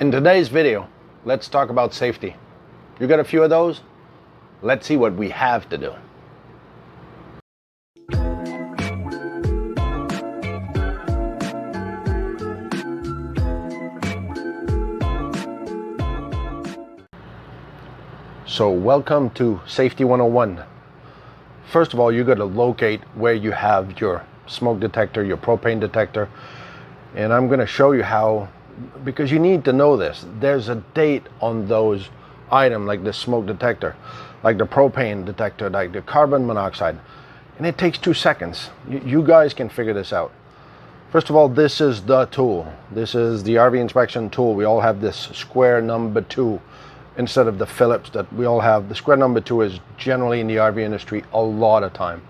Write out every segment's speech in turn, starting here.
In today's video, let's talk about safety. You got a few of those? Let's see what we have to do. So welcome to Safety 101. First of all, you got to locate where you have your smoke detector, your propane detector. And I'm going to show you how, because you need to know this. There's a date on those items, like the smoke detector, like the propane detector, like the carbon monoxide. And it takes 2 seconds. You guys can figure this out. First of all, this is the tool. This is the RV inspection tool. We all have this square number 2 instead of the Phillips that we all have. The square number 2 is generally in the RV industry a lot of time.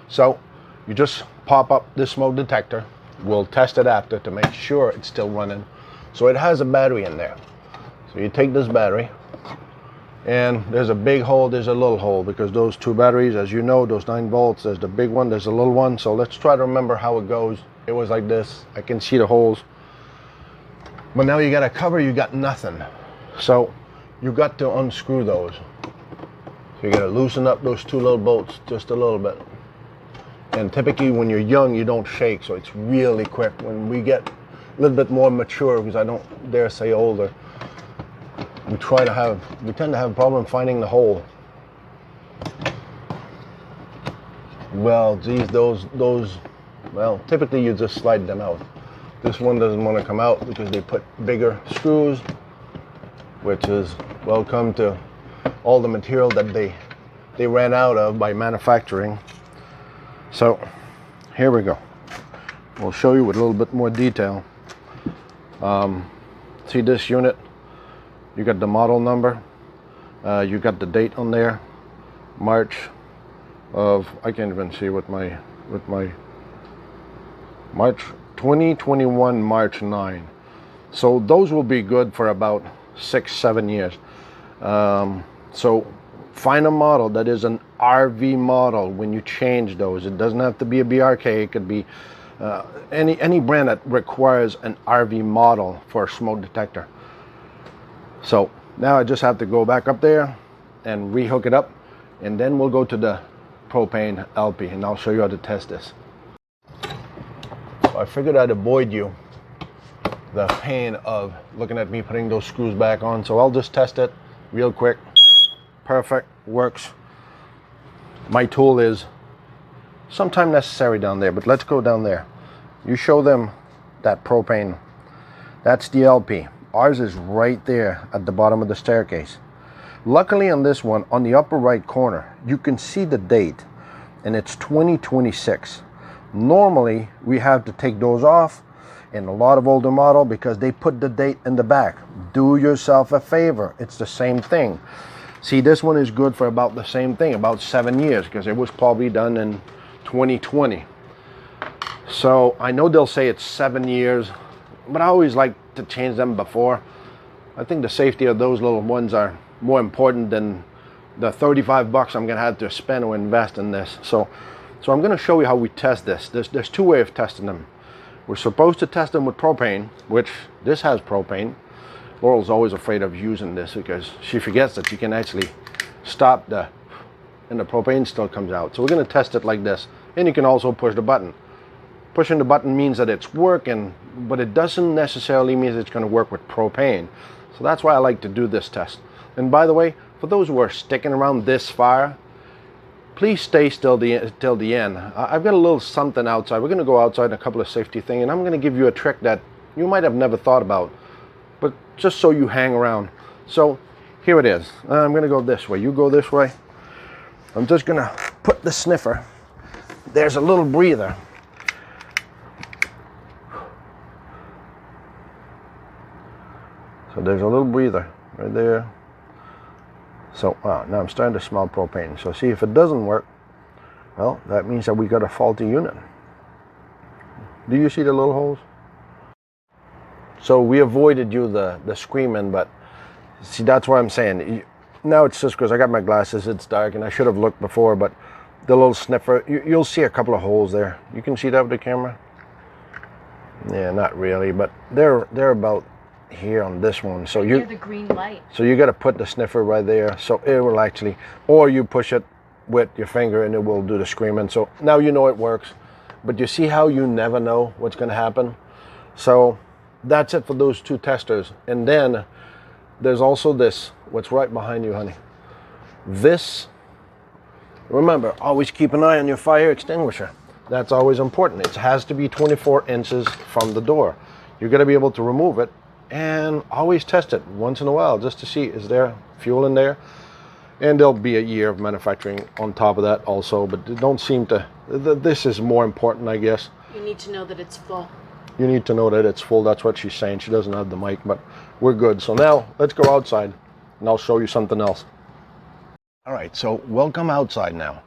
So you just pop up this smoke detector. We'll test it after to make sure it's still running. So it has a battery in there. So you take this battery, and there's a big hole, there's a little hole, because those two batteries, as you know, those 9 volts, there's the big one, there's a little one. So let's try to remember how it goes. It was like this. I can see the holes. But now you got a cover, you got nothing. So you got to unscrew those. So you got to loosen up those 2 little bolts just a little bit. And typically when you're young, you don't shake, so it's really quick. When we get a little bit more mature, because I don't dare say older, we tend to have a problem finding the hole. Well, geez, those, well, typically you just slide them out. This one doesn't want to come out because they put bigger screws, which is welcome to all the material that they ran out of by manufacturing. So here we go. We'll show you with a little bit more detail. See this unit? You got the model number. You got the date on there. March of, I can't even see with my March 2021, March 9. So those will be good for about 6-7 years. So find a model that is an RV model when you change those. It doesn't have to be a BRK. It could be any brand that requires an RV model for a smoke detector. So now I just have to go back up there and rehook it up, and then we'll go to the propane LP, and I'll show you how to test this. So I figured I'd avoid you the pain of looking at me putting those screws back on, so I'll just test it real quick. Perfect, works. My tool is sometime necessary down there, but let's go down there. You show them that propane. That's the LP. Ours is right there at the bottom of the staircase. Luckily on this one, on the upper right corner, you can see the date, and it's 2026. Normally, we have to take those off in a lot of older model because they put the date in the back. Do yourself a favor. It's the same thing. See, this one is good for about the same thing, about 7 years, because it was probably done in 2020. So I know they'll say it's 7 years, but I always like to change them before. I think the safety of those little ones are more important than the 35 bucks I'm gonna have to spend or invest in this. So I'm gonna show you how we test this. There's 2 ways of testing them. We're supposed to test them with propane, which this has propane. Laurel's always afraid of using this because she forgets that you can actually stop and the propane still comes out. So we're going to test it like this. And you can also push the button. Pushing the button means that it's working, but it doesn't necessarily mean it's going to work with propane. So that's why I like to do this test. And by the way, for those who are sticking around this far, please stay till the end. I've got a little something outside. We're going to go outside in a couple of safety things, and I'm going to give you a trick that you might have never thought about, but just so you hang around. So here it is. I'm going to go this way. You go this way. I'm just going to put the sniffer. There's a little breather. So there's a little breather right there. So now I'm starting to smell propane. So see, if it doesn't work, well, that means that we got a faulty unit. Do you see the little holes? So we avoided you the screaming, but see, that's what I'm saying. Now it's just because I got my glasses, it's dark, and I should have looked before, but the little sniffer, you'll see a couple of holes there. You can see that with the camera? Yeah, not really, but they're about here on this one. So near the green light. So you got to put the sniffer right there. So it will actually, or you push it with your finger and it will do the screaming. So now you know it works. But you see how you never know what's going to happen. So that's it for those two testers. And then there's also this, what's right behind you, honey. This, remember, always keep an eye on your fire extinguisher. That's always important. It has to be 24 inches from the door. You're going to be able to remove it, and always test it once in a while just to see, is there fuel in there? And there'll be a year of manufacturing on top of that also, but they don't seem to, this is more important, I guess. You need to know that it's full. You need to know that it's full. That's what she's saying. She doesn't have the mic, but we're good. So now let's go outside and I'll show you something else. All right, so welcome outside now.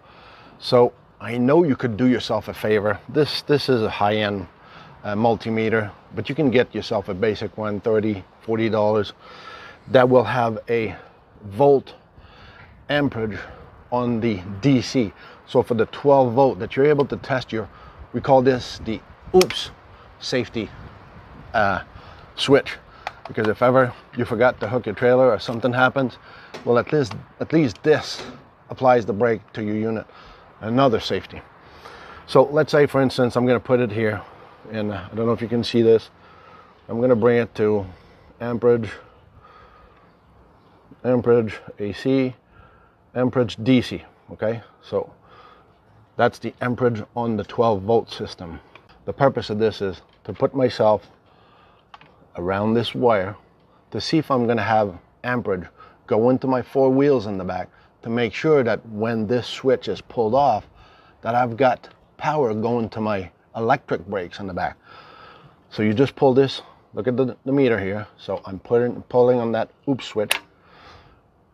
So I know you could do yourself a favor. This is a high-end multimeter, but you can get yourself a basic one, $30, $40, that will have a volt amperage on the DC. So for the 12 volt that you're able to test your, we call this the oops safety switch, because if ever you forgot to hook your trailer or something happens, well, at least this applies the brake to your unit. Another safety. So let's say, for instance, I'm going to put it here, and I don't know if you can see this. I'm going to bring it to amperage AC, amperage DC. Okay, so that's the amperage on the 12 volt system. The purpose of this is to put myself around this wire to see if I'm going to have amperage go into my four wheels in the back, to make sure that when this switch is pulled off, that I've got power going to my electric brakes in the back. So you just pull this, look at the meter here. So I'm pulling on that oops switch,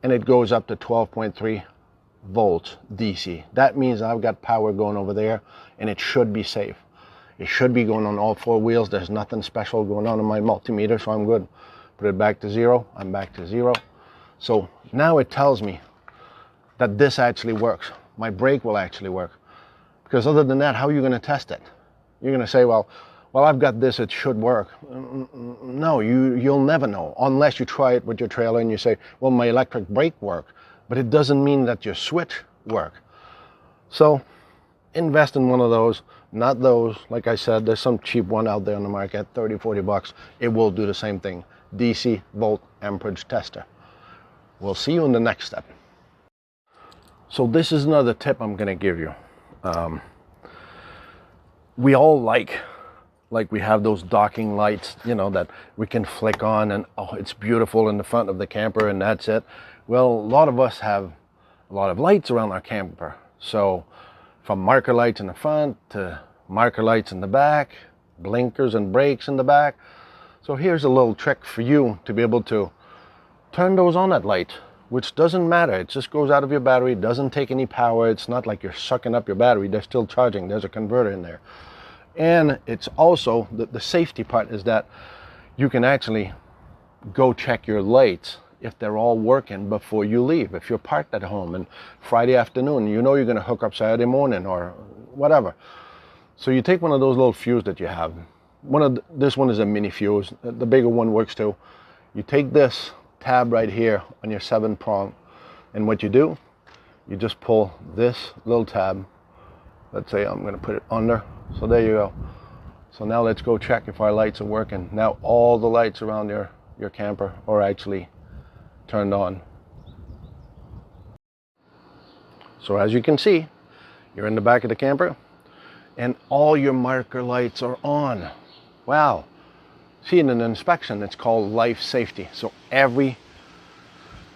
and it goes up to 12.3 volts DC. That means I've got power going over there, and it should be safe. It should be going on all four wheels. There's nothing special going on in my multimeter, so I'm good. Put it back to zero, I'm back to zero. So now it tells me that this actually works. My brake will actually work. Because other than that, how are you going to test it? You're going to say, well, I've got this, it should work. No, you'll never know unless you try it with your trailer and you say, well, my electric brake worked. But it doesn't mean that your switch worked. So invest in one of those, not those. Like I said, there's some cheap one out there on the market, 30, 40 bucks. It will do the same thing. DC volt amperage tester. We'll see you in the next step. So this is another tip I'm going to give you. We all like we have those docking lights, you know, that we can flick on and oh, it's beautiful in the front of the camper and that's it. Well, a lot of us have a lot of lights around our camper. So from marker lights in the front to marker lights in the back, blinkers and brakes in the back. So here's a little trick for you to be able to turn those on at light, which doesn't matter. It just goes out of your battery. It doesn't take any power. It's not like you're sucking up your battery. They're still charging. There's a converter in there. And it's also, the safety part is that you can actually go check your lights if they're all working before you leave. If you're parked at home and Friday afternoon, you know you're going to hook up Saturday morning or whatever. So you take one of those little fuse that you have. This one is a mini fuse. The bigger one works too. You take this tab right here on your 7-prong, and what you do, you just pull this little tab. Let's say I'm going to put it under. So there you go. So now let's go check if our lights are working. Now all the lights around your camper are actually turned on. So as you can see, you're in the back of the camper and all your marker lights are on. Wow. See, in an inspection, it's called life safety. So every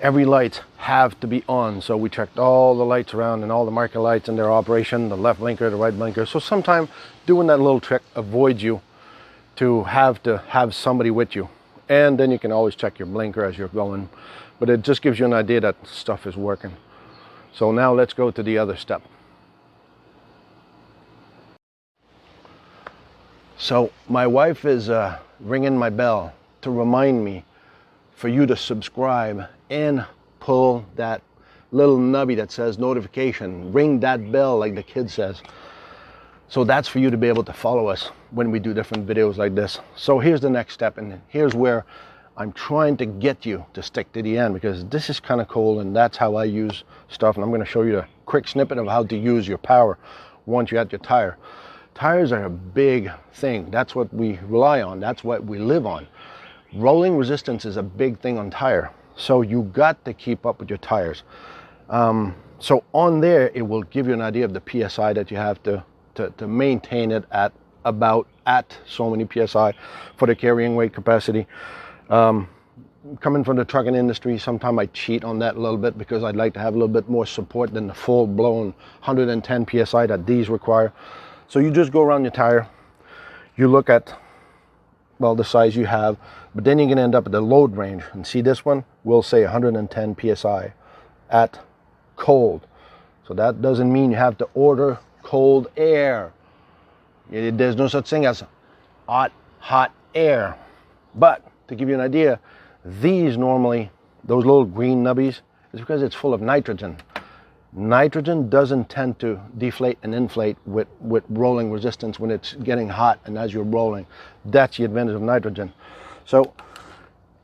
lights have to be on. So we checked all the lights around and all the marker lights in their operation, the left blinker, the right blinker. So sometimes doing that little trick avoids you to have somebody with you. And then you can always check your blinker as you're going. But it just gives you an idea that stuff is working. So now let's go to the other step. So my wife is ringing my bell to remind me for you to subscribe and pull that little nubby that says notification. Ring that bell like the kid says. So that's for you to be able to follow us when we do different videos like this. So here's the next step, and here's where I'm trying to get you to stick to the end because this is kind of cool, and that's how I use stuff. And I'm going to show you a quick snippet of how to use your power once you're at your tire. Tires are a big thing. That's what we rely on. That's what we live on. Rolling resistance is a big thing on tire. So you got to keep up with your tires. So on there, it will give you an idea of the PSI that you have to maintain it at about so many PSI for the carrying weight capacity. Coming from the trucking industry, sometimes I cheat on that a little bit because I'd like to have a little bit more support than the full-blown 110 PSI that these require. So you just go around your tire, you look at, well, the size you have, but then you can end up at the load range. And see, this one will say 110 PSI at cold. So that doesn't mean you have to order cold air. There's no such thing as hot air. But to give you an idea, these normally, those little green nubbies, is because it's full of nitrogen. Nitrogen doesn't tend to deflate and inflate with rolling resistance when it's getting hot and as you're rolling. That's the advantage of nitrogen. So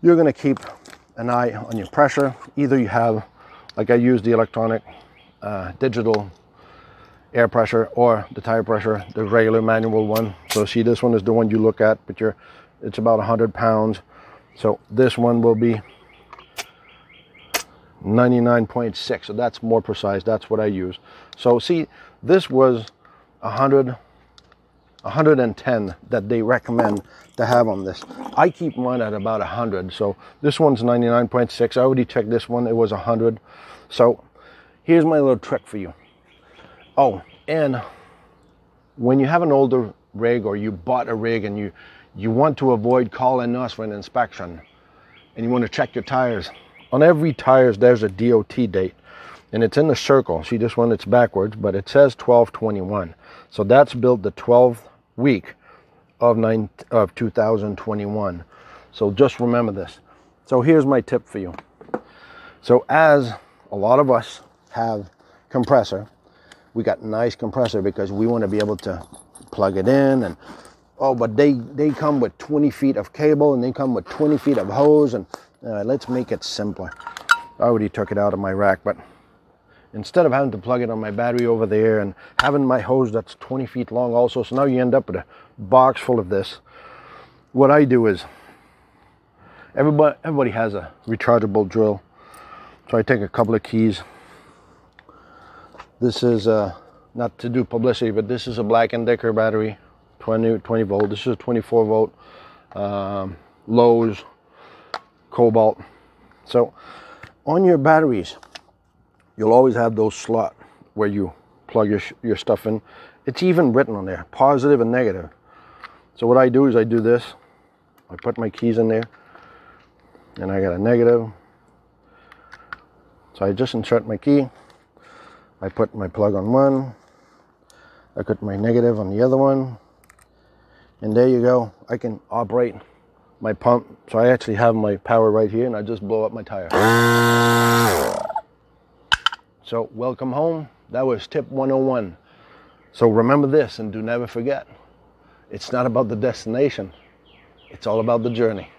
you're going to keep an eye on your pressure. Either you have, like I use the electronic digital air pressure, or the tire pressure, the regular manual one. So see, this one is the one you look at, but it's about 100 pounds. So this one will be 99.6, so that's more precise. That's what I use. So see, this was 110 that they recommend to have on this. I keep mine at about 100. So this one's 99.6. I already checked this one, it was 100. So here's my little trick for you. Oh, and when you have an older rig, or you bought a rig and you want to avoid calling us for an inspection, and you want to check your tires, on every tires there's a DOT date, and it's in the circle. See, this one, it's backwards, but it says 12/21. So that's built the 12th week of 2021. So just remember this. So here's my tip for you. So as a lot of us have compressor, we got nice compressor because we want to be able to plug it in, and but they come with 20 feet of cable, and they come with 20 feet of hose, and let's make it simpler. I already took it out of my rack, but instead of having to plug it on my battery over there and having my hose that's 20 feet long also, so now you end up with a box full of this. What I do is, everybody has a rechargeable drill. So I take a couple of keys. This is not to do publicity, but this is a Black & Decker battery, 20 volt. This is a 24 volt Lowe's Cobalt. So on your batteries, you'll always have those slots where you plug your stuff in. It's even written on there, positive and negative. So what I do is I do this. I put my keys in there, and I got a negative. So I just insert my key. I put my plug on one. I put my negative on the other one. And there you go. I can operate my pump. So I actually have my power right here, and I just blow up my tire. So welcome home. That was tip 101. So remember this, and do never forget, it's not about the destination. It's all about the journey.